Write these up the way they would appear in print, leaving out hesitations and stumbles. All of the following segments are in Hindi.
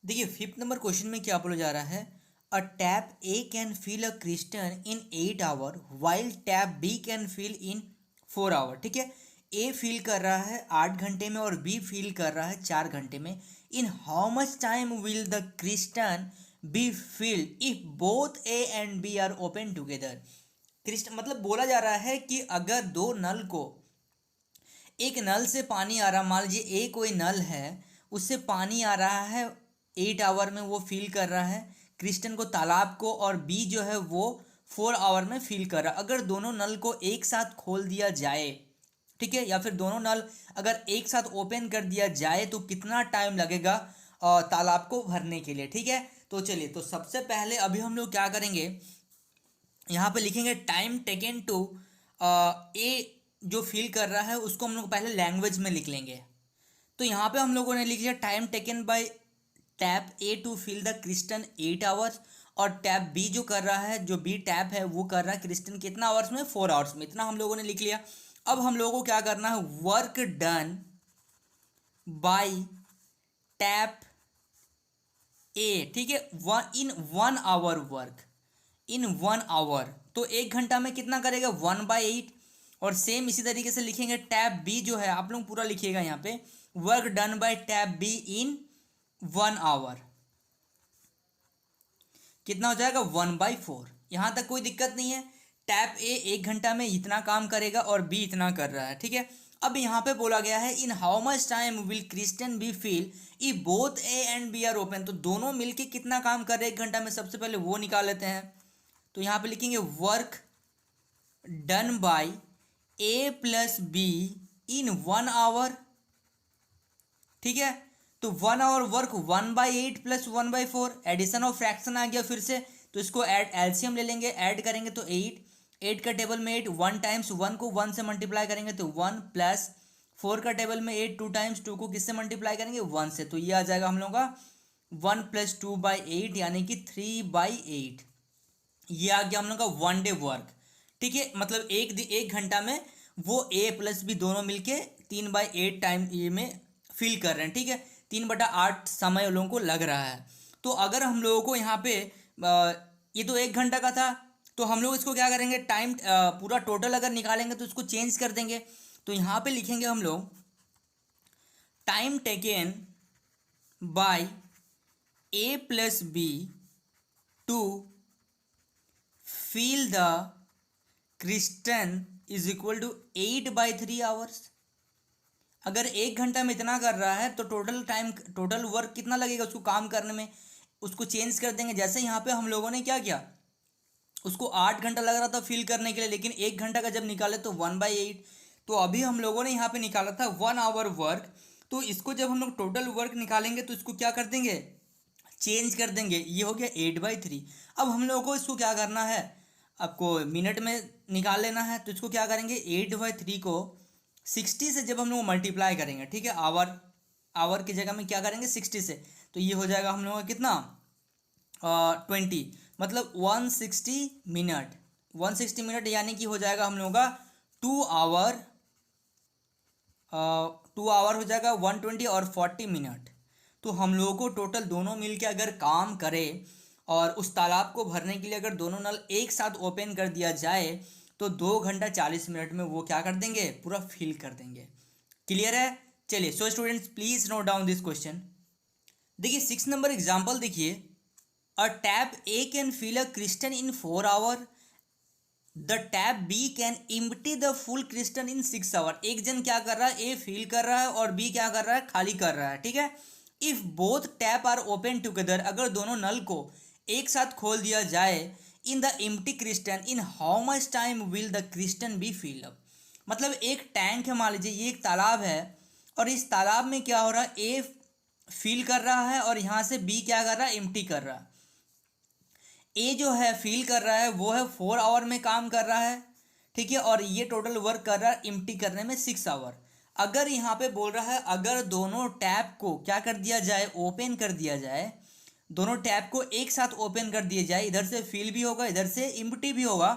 देखिए फिफ्थ नंबर क्वेश्चन में क्या बोला जा रहा है। A tap A can fill a क्रिस्टन in 8 hour while tap B can fill in 4 hour. ठीक है, ए फिल कर रहा है 8 घंटे में और बी फिल कर रहा है 4 घंटे में। In how much time will the क्रिस्टन be filled if both A and B are open together. क्रिस्टन मतलब बोला जा रहा है कि अगर दो नल को, एक नल से पानी आ रहा, मान लीजिए ए कोई नल है, उससे पानी आ रहा है 8 आवर में वो फिल कर रहा है क्रिस्टन को, तालाब को, और बी जो है वो 4 आवर में फिल कर रहा है। अगर दोनों नल को एक साथ खोल दिया जाए, ठीक है, या फिर दोनों नल अगर एक साथ ओपन कर दिया जाए तो कितना टाइम लगेगा तालाब को भरने के लिए। ठीक है, तो चलिए, तो सबसे पहले अभी हम लोग क्या करेंगे, यहाँ पे लिखेंगे टाइम टेकन टू ए जो फिल कर रहा है उसको हम लोग पहले लैंग्वेज में लिख लेंगे। तो यहाँ पे हम लोगों ने लिख लिया time taken by tap A to fill the क्रिस्टन 8 आवर्स, और टैप बी जो कर रहा है, जो बी टैप है वो कर रहा है क्रिस्टन कितना आवर्स में, 4 आवर्स में। इतना हम लोगों ने लिख लिया। अब हम लोगों को क्या करना है, वर्क डन बाय टैप ए, ठीक है, in 1 hour work, in 1 our, तो 1 घंटा में कितना करेगा, 1/8। और सेम इसी तरीके से लिखेंगे टैप बी जो है, आप लोग पूरा लिखिएगा यहाँ पे, work done by tap B in 1 hour, कितना हो जाएगा, 1/4। यहाँ तक कोई दिक्कत नहीं है। टैप ए 1 घंटा में इतना काम करेगा और बी इतना कर रहा है। ठीक है, अब यहाँ पे बोला गया है in how much time will क्रिस्टन be fill if both A and B are open. तो दोनों मिलके कितना काम कर रहे हैं 1 घंटा में, सबसे पहले वो निकाल लेते हैं। तो यहाँ पे लिखेंगे work done by A plus b in 1 hour. ठीक है, तो 1 आवर वर्क 1/8 प्लस 1/4, एडिशन ऑफ फ्रैक्शन आ गया फिर से, तो इसको ऐड एलसीएम ले लेंगे, ऐड करेंगे तो 8 का टेबल में 8, 1 टाइम्स 1 को 1 से मल्टीप्लाई करेंगे तो 1, प्लस 4 का टेबल में 8, 2 टाइम्स 2 को किससे मल्टीप्लाई करेंगे, 1 से। तो ये आ जाएगा हम लोग का 1 + 2/8 यानी कि 3/8। ये आ गया हम लोग का 1 डे वर्क। ठीक है, मतलब एक घंटा में वो ए प्लस बी दोनों मिलके 3/8 टाइम ये में फिल कर रहे हैं। ठीक है, 3/8 समय उन लोगों को लग रहा है। तो अगर हम लोगों को यहाँ पे ये तो 1 घंटा का था, तो हम लोग इसको क्या करेंगे, टाइम पूरा टोटल अगर निकालेंगे तो इसको चेंज कर देंगे। तो यहाँ पे लिखेंगे हम लोग time taken by A plus B to fill the क्रिस्टन इज इक्वल टू 8/3 आवर्स। अगर 1 घंटा में इतना कर रहा है तो टोटल टाइम, टोटल वर्क कितना लगेगा उसको काम करने में, उसको चेंज कर देंगे। जैसे यहाँ पे हम लोगों ने क्या किया, उसको 8 घंटा लग रहा था फिल करने के लिए, लेकिन 1 घंटा का जब निकाले तो 1/8। तो अभी हम लोगों ने यहाँ पे निकाला था 1 आवर वर्क, तो इसको जब हम लोग टोटल वर्क निकालेंगे तो इसको क्या कर देंगे, चेंज कर देंगे। ये हो गया 8/3। अब हम लोगों को इसको क्या करना है, आपको मिनट में निकाल लेना है। तो इसको क्या करेंगे, 8/3 को 60 से जब हम लोग मल्टीप्लाई करेंगे, ठीक है, आवर, आवर की जगह में क्या करेंगे 60 से, तो ये हो जाएगा हम लोगों का कितना, 20, मतलब 160 मिनट। 160 मिनट यानी कि हो जाएगा हम लोगों का 2 आवर, 2 आवर हो जाएगा 120 और 40 मिनट। तो हम लोगों को टोटल दोनों मिलके अगर काम करे और उस तालाब को भरने के लिए अगर दोनों नल एक साथ ओपन कर दिया जाए तो 2 घंटा 40 मिनट में वो क्या कर देंगे, पूरा फिल कर देंगे। क्लियर है। चलिए, so students please note down this question. देखिए 6 नंबर एग्जाम्पल देखिए, a tap A can fill a क्रिस्टन in 4 hour, the tap B can empty the full क्रिस्टन इन 6 आवर। एक जन क्या कर रहा है, ए फिल कर रहा है और बी क्या कर रहा है, खाली कर रहा है। ठीक है, if both tap are open together, अगर दोनों नल को एक साथ खोल दिया जाए, in the empty Kristen in how much time will the क्रिस्टन बी फिल अप। मतलब एक टैंक है, मान लीजिए ये एक तालाब है, और इस तालाब में क्या हो रहा है, ए फिल कर रहा है और यहाँ से बी क्या कर रहा है, एम्प्टी कर रहा है। ए जो है फील कर रहा है वो है 4 आवर में काम कर रहा है। ठीक है, और ये टोटल वर्क कर रहा है एम्प्टी करने में 6 आवर। अगर यहाँ पे बोल रहा है अगर दोनों टैप को क्या कर दिया जाए, ओपन कर दिया जाए, दोनों टैप को एक साथ ओपन कर दिया जाए, इधर से फिल भी होगा इधर से एम्प्टी भी होगा,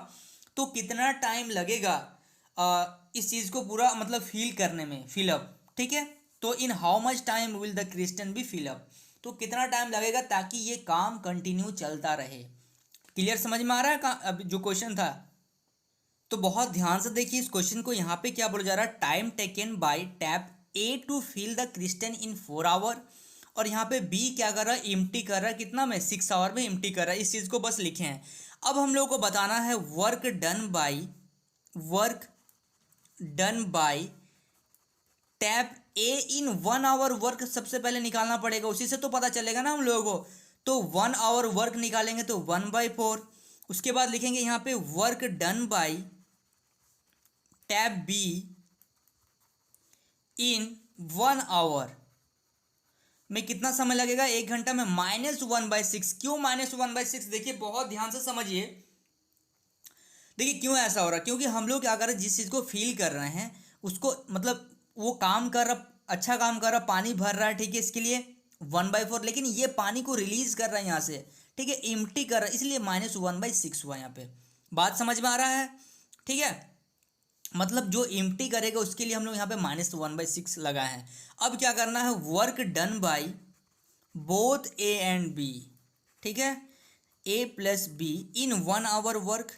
तो कितना टाइम लगेगा इस चीज़ को पूरा मतलब फिल करने में, फिलअप। ठीक है, तो in how much time will the क्रिस्टन बी फिल अप। तो कितना टाइम लगेगा ताकि ये काम कंटिन्यू चलता रहे। क्लियर, समझ में आ रहा है अब जो क्वेश्चन था। तो बहुत ध्यान से देखिए इस क्वेश्चन को, यहाँ पे क्या बोला जा रहा है, time taken by tap A to fill the क्रिस्टन इन 4 आवर, और यहाँ पे बी क्या कर रहा है, इम्प्टी कर रहा है, कितना में 6 आवर में इम्प्टी कर रहा है। इस चीज़ को बस लिखे हैं। अब हम लोग को बताना है work done by tap A in 1 hour work सबसे पहले निकालना पड़ेगा, उसी से तो पता चलेगा ना हम लोगों को। तो 1 आवर वर्क निकालेंगे तो 1/4। उसके बाद लिखेंगे यहाँ पे work done by tap B in 1 hour में कितना समय लगेगा, 1 घंटा में -1/6। क्यों -1/6, देखिए बहुत ध्यान से समझिए। देखिए क्यों ऐसा हो रहा है, क्योंकि हम लोग क्या कर रहे हैं, जिस चीज़ को फील कर रहे हैं उसको, मतलब वो काम कर रहा, अच्छा काम कर रहा, पानी भर रहा है, ठीक है, इसके लिए 1/4, लेकिन ये पानी को रिलीज कर रहा है यहाँ से, ठीक है, इम्प्टी कर रहा है, इसलिए -1/6 हुआ यहाँ पे। बात समझ में आ रहा है, ठीक है। मतलब जो इम्प्टी करेगा उसके लिए हम लोग यहाँ पे -1/6 लगाए हैं। अब क्या करना है, work done by both A and b, ठीक है, a plus b in 1 hour work,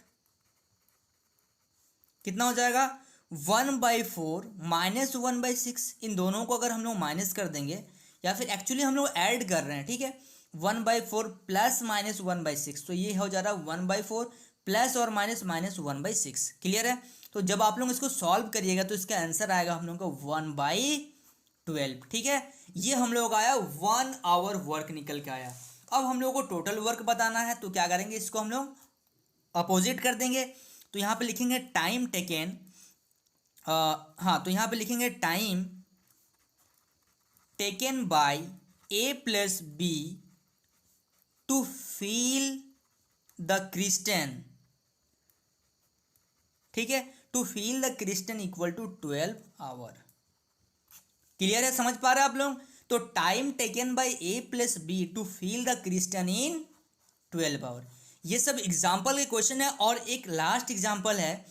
कितना हो जाएगा 1/4 -1/6। इन दोनों को अगर हम लोग माइनस कर देंगे, या फिर एक्चुअली हम लोग ऐड कर रहे हैं, ठीक है, 1/4 प्लस -1/6, तो ये हो जा रहा है 1/4 प्लस और -1/6। क्लियर है। तो जब आप लोग इसको सॉल्व करिएगा तो इसका आंसर आएगा हम लोग को 1/12, ठीक है। ये हम लोग आया 1 आवर वर्क निकल के आया। अब हम लोग को टोटल वर्क बताना है, तो क्या करेंगे, इसको हम लोग अपोजिट कर देंगे। तो यहाँ पे लिखेंगे टाइम टेकन, हाँ, तो यहाँ पे लिखेंगे time taken by A plus B to fill the क्रिस्टन, ठीक है, टू फिल द क्रिस्टन इक्वल टू 12 आवर। क्लियर है, समझ पा रहे हैं आप लोग। तो time taken by A plus B to fill the क्रिस्टन इन 12 आवर। ये सब एग्जाम्पल के क्वेश्चन है, और एक लास्ट एग्जाम्पल है।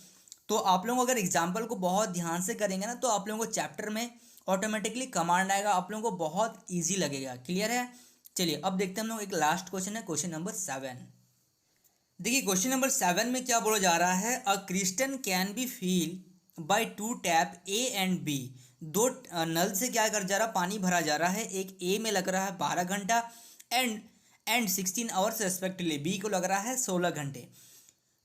तो आप लोग अगर एग्जाम्पल को बहुत ध्यान से करेंगे ना, तो आप लोगों को चैप्टर में ऑटोमेटिकली कमांड आएगा, आप लोगों को बहुत ईजी लगेगा। क्लियर है। चलिए अब देखते हैं हम लोग, एक लास्ट क्वेश्चन है, क्वेश्चन नंबर 7। देखिए क्वेश्चन नंबर 7 में क्या बोला जा रहा है, अ क्रिस्टन can be fill by 2 tap a and b. दो नल से क्या कर जा रहा, पानी भरा जा रहा है। एक ए में लग रहा है 12 घंटा एंड 16 आवर्स रेस्पेक्टिवली, बी को लग रहा है 16 घंटे।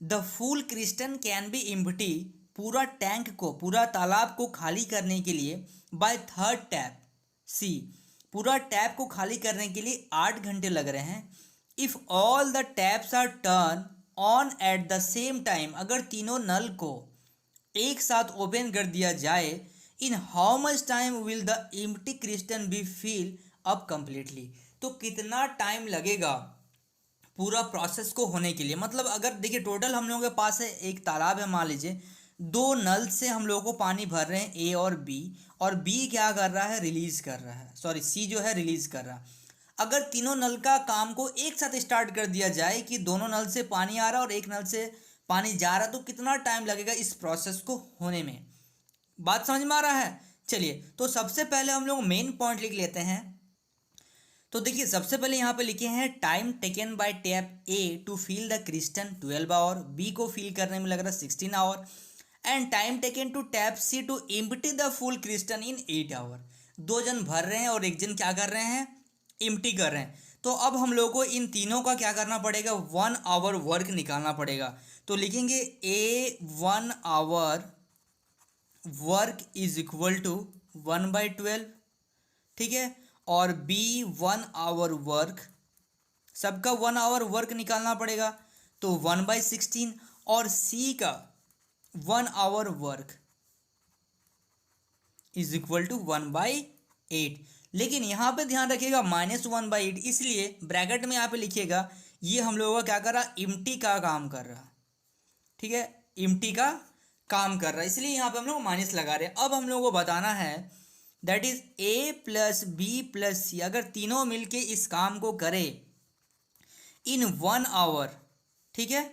द फुल क्रिस्टन कैन बी इम्प्टी, पूरा टैंक को, पूरा तालाब को खाली करने के लिए बाय 3rd टैप सी, पूरा टैप को खाली करने के लिए 8 घंटे लग रहे हैं। If all the taps are turn on at the same time, अगर तीनों नल को एक साथ ओपन कर दिया जाए, in how much time will the empty क्रिस्टन बी फिल अप कंप्लीटली। तो कितना टाइम लगेगा पूरा प्रोसेस को होने के लिए। मतलब अगर देखिए टोटल हम लोगों के पास है, एक तालाब है, मान लीजिए 2 नल से हम लोगों को पानी भर रहे हैं, ए और बी क्या कर रहा है, रिलीज कर रहा है, सॉरी सी जो है रिलीज कर रहा है। अगर तीनों नल का काम को एक साथ स्टार्ट कर दिया जाए कि दोनों नल से पानी आ रहा है और एक नल से पानी जा रहा है, तो कितना टाइम लगेगा इस प्रोसेस को होने में। बात समझ में आ रहा है। चलिए तो सबसे पहले हम लोग मेन पॉइंट लिख लेते हैं। तो देखिए सबसे पहले यहाँ पे लिखे हैं time taken by tap A to fill the क्रिस्टन 12 आवर, बी को फिल करने में लग रहा है 16 hour, and time taken to tap C to empty the full क्रिस्टन इन 8 आवर। 2 जन भर रहे हैं और 1 जन क्या कर रहे हैं, एम्प्टी कर रहे हैं। तो अब हम लोग को इन तीनों का क्या करना पड़ेगा, 1 आवर वर्क निकालना पड़ेगा। तो लिखेंगे A 1 hour work is equal to 1/12, ठीक है, और बी 1 आवर वर्क, सबका 1 आवर वर्क निकालना पड़ेगा, तो 1/16, और सी का 1 hour work is equal to 1/8। लेकिन यहाँ पे ध्यान रखिएगा -1/8, इसलिए ब्रैकेट में यहाँ पे लिखिएगा ये हम लोगों का क्या कर रहा, इम्प्टी का काम कर रहा, ठीक है, इम्प्टी का काम कर रहा है, इसलिए यहाँ पे हम लोग माइनस लगा रहे हैं। अब हम लोगों को बताना है that is a plus B plus c, अगर तीनों मिलके इस काम को करें इन 1 आवर, ठीक है,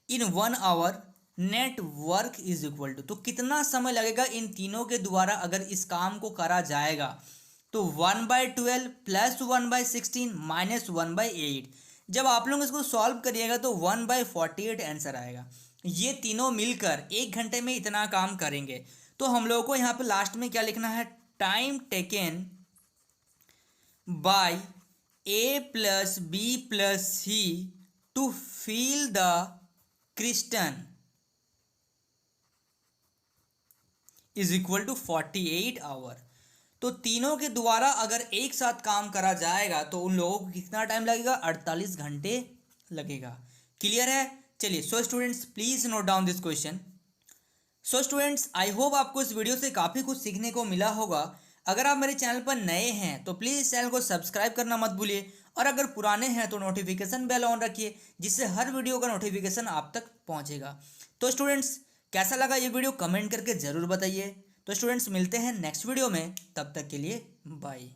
in 1 hour net work is equal to, तो कितना समय लगेगा इन तीनों के द्वारा अगर इस काम को करा जाएगा, तो 1/12 प्लस 1/16 माइनस 1/8। जब आप लोग इसको सॉल्व करिएगा तो 1/48 आंसर आएगा। ये तीनों मिलकर 1 घंटे में इतना काम करेंगे। तो हम लोगों को यहाँ पे लास्ट में क्या लिखना है, time taken by A plus B plus C to fill the क्रिस्टन इज इक्वल टू 48 आवर। तो तीनों के द्वारा अगर एक साथ काम करा जाएगा तो उन लोगों को कितना टाइम लगेगा, 48 घंटे लगेगा। क्लियर है? चलिए, so students please note down this question. So students I hope आपको इस वीडियो से काफ़ी कुछ सीखने को मिला होगा। अगर आप मेरे चैनल पर नए हैं तो प्लीज़ इस चैनल को सब्सक्राइब करना मत भूलिए, और अगर पुराने हैं तो नोटिफिकेशन बेल ऑन रखिए, जिससे हर वीडियो का नोटिफिकेशन आप तक पहुंचेगा। तो स्टूडेंट्स, कैसा लगा ये वीडियो कमेंट करके ज़रूर बताइए। तो स्टूडेंट्स, मिलते हैं नेक्स्ट वीडियो में, तब तक के लिए बाय।